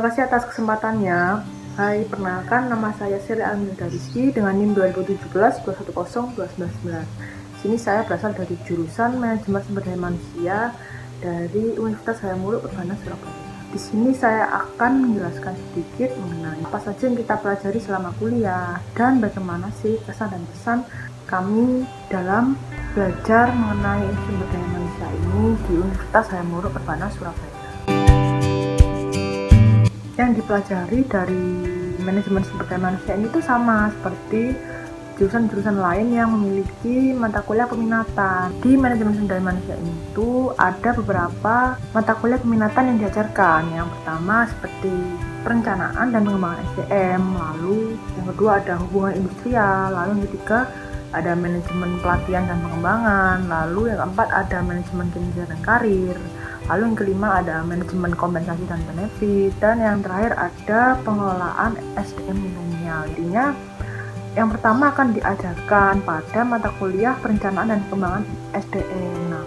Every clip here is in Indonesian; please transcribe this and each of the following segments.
Terima kasih atas kesempatannya. Hai, perkenalkan nama saya Sri Alminda Rizky dengan NIM 2017-210-299. Sini saya berasal dari jurusan Manajemen Sumber Daya Manusia dari Universitas Hayamuruk Urbana Surabaya. Di sini saya akan menjelaskan sedikit mengenai apa saja yang kita pelajari selama kuliah dan bagaimana sih kesan dan pesan kami dalam belajar mengenai sumber daya manusia ini di Universitas Hayamuruk Urbana Surabaya. Yang dipelajari dari manajemen sumber daya manusia ini tuh sama seperti jurusan-jurusan lain yang memiliki mata kuliah peminatan. Di manajemen sumber daya manusia ini tuh ada beberapa mata kuliah peminatan yang diajarkan. Yang pertama seperti perencanaan dan pengembangan SDM, lalu yang kedua ada hubungan industrial, lalu yang ketiga ada manajemen pelatihan dan pengembangan, lalu yang keempat ada manajemen kinerja dan karir, lalu yang kelima ada manajemen kompensasi dan benefit, dan yang terakhir ada pengelolaan SDM milenial. Intinya yang pertama akan diajarkan pada mata kuliah perencanaan dan pengembangan SDM. Nah,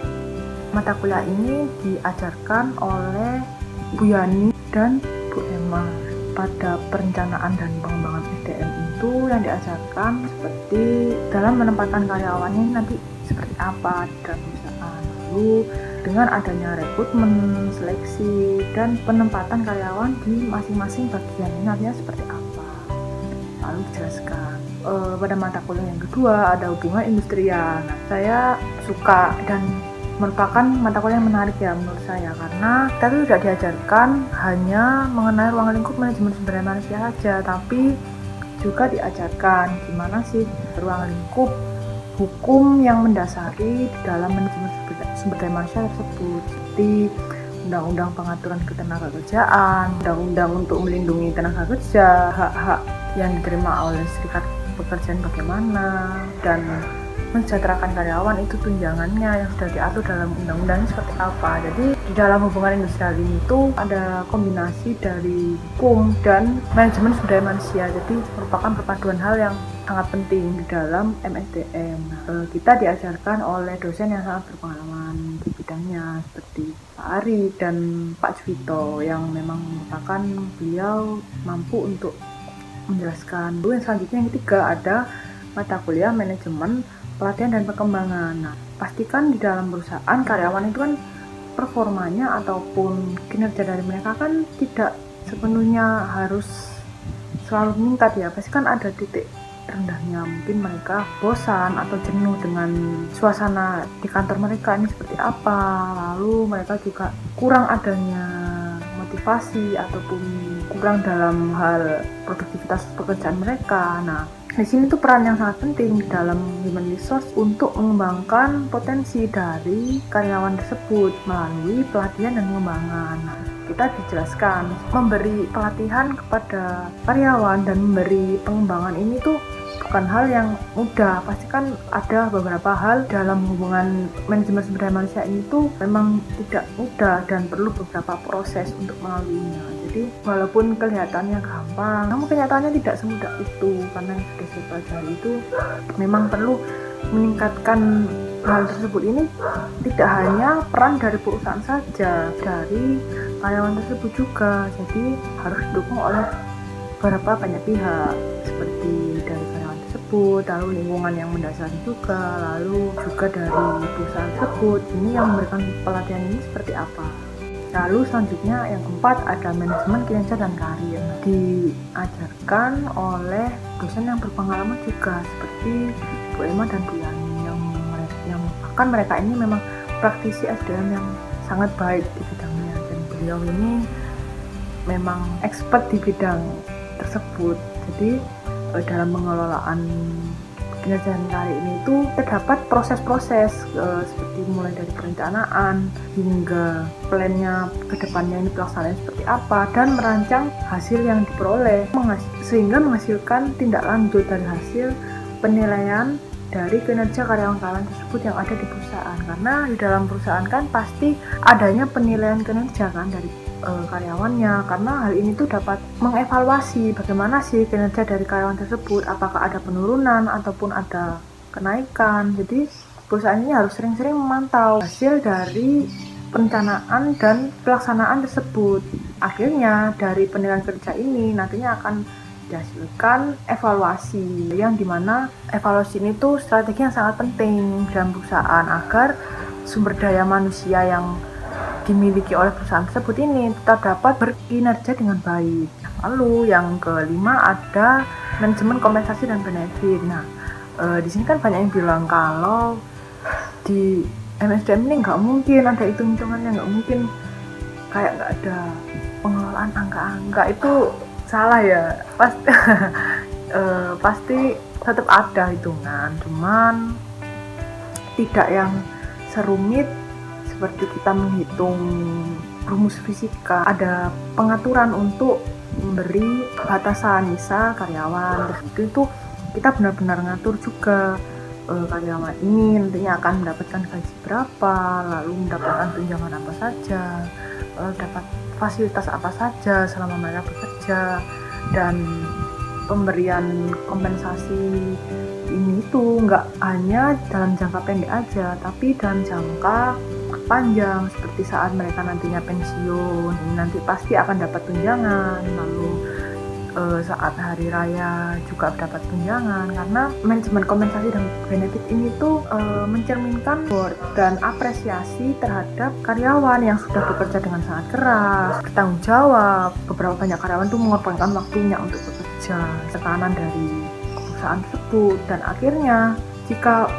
mata kuliah ini diajarkan oleh Bu Yani dan Bu Emma. Pada perencanaan dan pengembangan SDM itu yang diajarkan seperti dalam menempatkan karyawannya nanti seperti apa di dalam perusahaan, lalu dengan adanya rekrutmen, seleksi, dan penempatan karyawan di masing-masing bagian ini nantinya seperti apa, lalu dijelaskan. Pada mata kuliah yang kedua ada hubungan industrial. Nah, saya suka dan merupakan mata kuliah yang menarik ya menurut saya, karena kita tuh tidak diajarkan hanya mengenai ruang lingkup manajemen sumber daya manusia saja, tapi juga diajarkan gimana sih ruang lingkup hukum yang mendasari di dalam manajemen sumber daya manusia tersebut, seperti undang-undang pengaturan ketenagakerjaan, undang-undang untuk melindungi tenaga kerja, hak-hak yang diterima oleh serikat pekerjaan bagaimana, dan mensejahterakan karyawan itu tunjangannya yang sudah diatur dalam undang-undang seperti apa. Jadi di dalam hubungan industrial ini tuh ada kombinasi dari hukum dan manajemen sumber daya manusia. Jadi merupakan perpaduan hal yang sangat penting di dalam MSDM. Kita diajarkan oleh dosen yang sangat berpengalaman di bidangnya seperti Pak Ari dan Pak Juwito yang memang merupakan beliau mampu untuk menjelaskan. Lalu yang selanjutnya yang ketiga ada mata kuliah manajemen pelatihan dan perkembangan. Nah, pastikan di dalam perusahaan karyawan itu kan performanya ataupun kinerja dari mereka kan tidak sepenuhnya harus selalu meningkat ya. Pasti kan ada titik rendahnya, mungkin mereka bosan atau jenuh dengan suasana di kantor mereka ini seperti apa, lalu mereka juga kurang adanya motivasi ataupun kurang dalam hal produktivitas pekerjaan mereka. Nah, di sini tuh peran yang sangat penting di dalam human resource untuk mengembangkan potensi dari karyawan tersebut melalui pelatihan dan pengembangan. Nah, kita dijelaskan memberi pelatihan kepada karyawan dan memberi pengembangan ini tuh bukan hal yang mudah. Pasti kan ada beberapa hal dalam hubungan manajemen sumber daya manusia ini tuh memang tidak mudah dan perlu beberapa proses untuk melaluinya. Jadi walaupun kelihatannya gampang, namun kenyataannya tidak semudah itu, karena yang sudah saya pelajari itu memang perlu meningkatkan hal tersebut. Ini tidak hanya peran dari perusahaan saja, dari karyawan tersebut juga. Jadi harus didukung oleh beberapa banyak pihak seperti dari karyawan tersebut, lalu lingkungan yang mendasari juga, lalu juga dari perusahaan tersebut. Ini yang memberikan pelatihan ini seperti apa. Lalu selanjutnya yang keempat ada manajemen kinerja dan karir. Diajarkan oleh dosen yang berpengalaman juga seperti Bu Emma dan Bu Yani yang merupakan mereka ini memang praktisi SDM yang sangat baik di bidangnya, dan beliau ini memang expert di bidang tersebut. Jadi dalam pengelolaan kinerja dan karir ini itu terdapat proses-proses seperti mulai dari perencanaan hingga plannya ke depannya ini pelaksanaannya seperti apa, dan merancang hasil yang diperoleh sehingga menghasilkan tindak lanjut dari hasil penilaian dari kinerja karyawan-karyawan tersebut yang ada di perusahaan. Karena di dalam perusahaan kan pasti adanya penilaian kinerja kan dari karyawannya, karena hal ini tuh dapat mengevaluasi bagaimana sih kinerja dari karyawan tersebut, apakah ada penurunan ataupun ada kenaikan. Jadi perusahaan ini harus sering-sering memantau hasil dari perencanaan dan pelaksanaan tersebut akhirnya dari penilaian kerja ini nantinya akan dihasilkan evaluasi, yang dimana evaluasi ini tuh strategi yang sangat penting dalam perusahaan agar sumber daya manusia yang dimiliki oleh perusahaan tersebut ini tetap dapat berkinerja dengan baik. Lalu yang kelima ada manajemen kompensasi dan benefit. Nah, di sini kan banyak yang bilang kalau di MSDM ini nggak mungkin ada hitung-hitungannya, nggak mungkin kayak nggak ada pengelolaan angka-angka. Itu salah ya, pasti tetap ada hitungan, cuman tidak yang serumit seperti kita menghitung rumus fisika. Ada pengaturan untuk memberi batasan misal karyawan, itu kita benar-benar ngatur juga karyawan ini nantinya akan mendapatkan gaji berapa, lalu mendapatkan tunjangan apa saja, dapat fasilitas apa saja selama mereka bekerja, dan pemberian kompensasi ini tuh nggak hanya dalam jangka pendek aja, tapi dalam jangka panjang seperti saat mereka nantinya pensiun, nanti pasti akan dapat tunjangan, lalu saat hari raya juga dapat tunjangan, karena manajemen kompensasi dan benefit ini tuh mencerminkan reward dan apresiasi terhadap karyawan yang sudah bekerja dengan sangat keras, bertanggung jawab. Beberapa banyak karyawan tuh mengorbankan waktunya untuk bekerja, tekanan dari perusahaan tersebut, dan akhirnya jika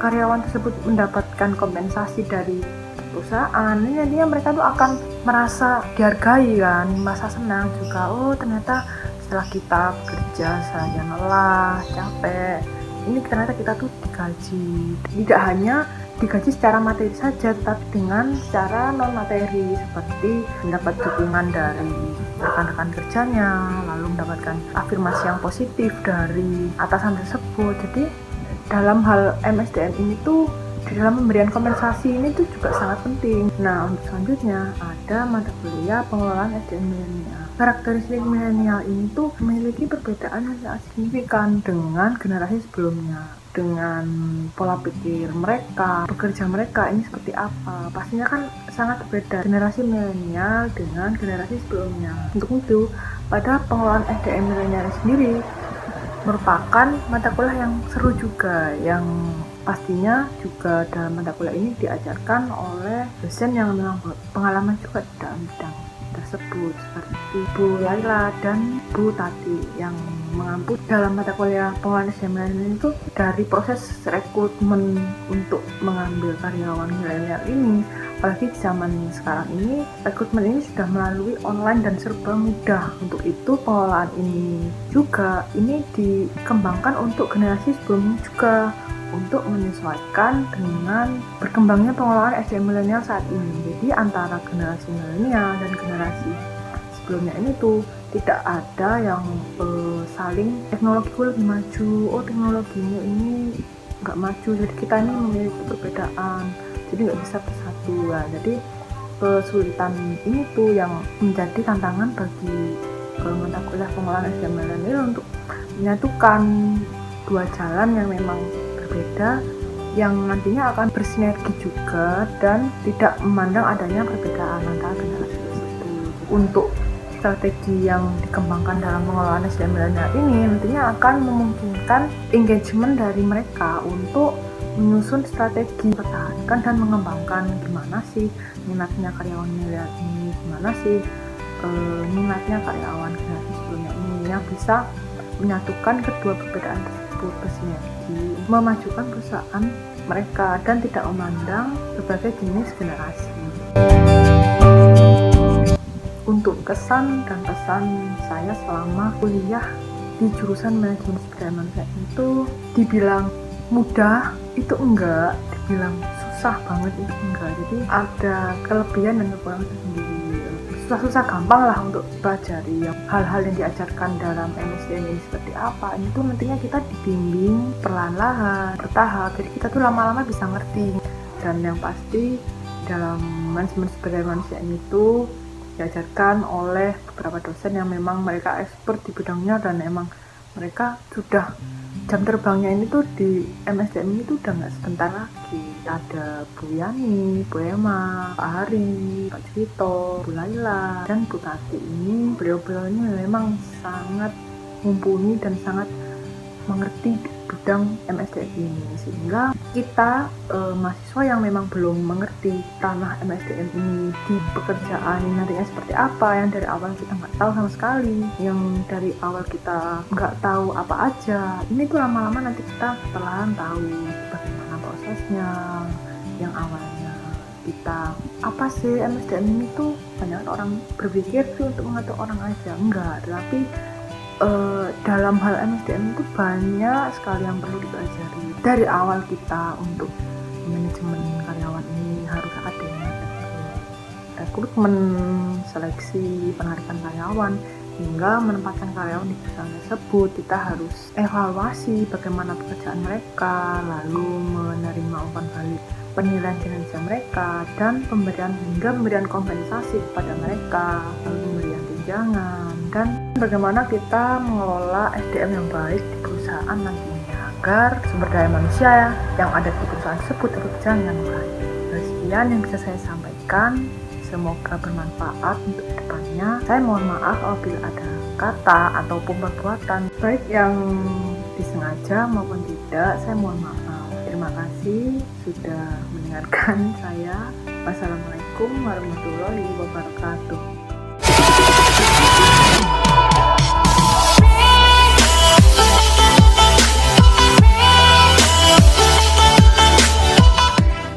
karyawan tersebut mendapatkan kompensasi dari perusahaan, ini nantinya mereka tuh akan merasa dihargai kan, merasa senang juga. Oh, ternyata setelah kita bekerja seharian lelah, capek, ini ternyata kita tuh digaji. Tidak hanya digaji secara materi saja, tetapi dengan secara non materi, seperti mendapat dukungan dari rekan-rekan kerjanya, lalu mendapatkan afirmasi yang positif dari atasan tersebut. Jadi dalam hal MSDM ini tuh, di dalam pemberian kompensasi ini tuh juga sangat penting. Nah, untuk selanjutnya ada mata kuliah pengelolaan SDM milenial. Karakteristik milenial ini tuh memiliki perbedaan yang sangat signifikan dengan generasi sebelumnya. Dengan pola pikir mereka, bekerja mereka ini seperti apa, pastinya kan sangat berbeda generasi milenial dengan generasi sebelumnya. Untuk itu, pada pengelolaan SDM milenial sendiri merupakan mata kuliah yang seru juga, yang pastinya juga dalam mata kuliah ini diajarkan oleh dosen yang memang pengalaman juga di dalam bidang tersebut, seperti Bu Laila dan Bu Tati, yang mengampu dalam mata kuliah pengelolaan SDM milenial itu dari proses rekrutmen untuk mengambil karyawan milenial ini. Apalagi di zaman sekarang ini, rekrutmen ini sudah melalui online dan serba mudah. Untuk itu pengelolaan ini juga ini dikembangkan untuk generasi sebelumnya juga, untuk menyesuaikan dengan berkembangnya pengelolaan SDM milenial saat ini. Jadi antara generasi milenial dan generasi sebelumnya ini tuh tidak ada yang saling teknologiku lebih maju, oh teknologinya ini nggak maju, jadi kita ini memiliki perbedaan, jadi nggak bisa bersatu. Nah, jadi kesulitan ini tuh yang menjadi tantangan bagi mata kuliah pengelolaan SDM milenial untuk menyatukan dua jalan yang memang berbeda, yang nantinya akan bersinergi juga dan tidak memandang adanya perbedaan antara generasi tersebut. Untuk strategi yang dikembangkan dalam pengelolaan SDM milenial ini nantinya akan memungkinkan engagement dari mereka untuk menyusun strategi, mempertahankan dan mengembangkan gimana sih minatnya karyawan milenial ini, gimana sih minatnya karyawan generasi sebelumnya ini, yang bisa menyatukan kedua perbedaan tersebut bersinergi, memajukan perusahaan mereka dan tidak memandang berbagai jenis generasi. Untuk kesan dan pesan saya selama kuliah di jurusan manajemen sumber daya manusia itu, dibilang mudah itu enggak, dibilang susah banget itu enggak. Jadi ada kelebihan dan kekurangan sendiri. Susah-susah gampang lah untuk pelajari. Hal-hal yang diajarkan dalam MSDM ini seperti apa, ini tuh nantinya kita dibimbing perlahan-lahan, bertahap, jadi kita tuh lama-lama bisa ngerti. Dan yang pasti dalam manajemen sumber daya manusia ini tuh diajarkan oleh beberapa dosen yang memang mereka expert di bidangnya, dan emang mereka sudah jam terbangnya ini tuh di MSDM ini tuh udah nggak sebentar lagi. ada Bu Yani, Bu Emma, Pak Hari, Pak Cito, Bu Laila, dan Bu Tati ini. Beliau-beliau ini memang sangat mumpuni dan sangat mengerti bidang MSDM ini, sehingga kita mahasiswa yang memang belum mengerti ranah MSDM ini di pekerjaan nantinya seperti apa, yang dari awal kita nggak tahu sama sekali, yang dari awal kita nggak tahu apa aja, ini tuh lama-lama nanti kita perlahan tahu bagaimana prosesnya. Yang awalnya kita apa sih MSDM ini tuh, banyak orang berpikir tuh untuk mengatur orang aja, enggak, tetapi dalam hal MSDM itu banyak sekali yang perlu dipelajari. Dari awal kita untuk manajemen karyawan ini harus adanya rekrutmen, seleksi, penarikan karyawan, hingga menempatkan karyawan di perusahaan tersebut. Kita harus evaluasi bagaimana pekerjaan mereka, lalu menerima umpan balik penilaian kinerja mereka, dan pemberian kompensasi kepada mereka, lalu pemberian tunjangan, dan bagaimana kita mengelola SDM yang baik di perusahaan nantinya agar sumber daya manusia yang ada di perusahaan tersebut berjalan dengan baik. Sekian yang bisa saya sampaikan, semoga bermanfaat untuk kedepannya. Saya mohon maaf apabila ada kata ataupun perbuatan baik yang disengaja maupun tidak, saya mohon maaf. Terima kasih sudah mendengarkan saya. Wassalamualaikum warahmatullahi wabarakatuh.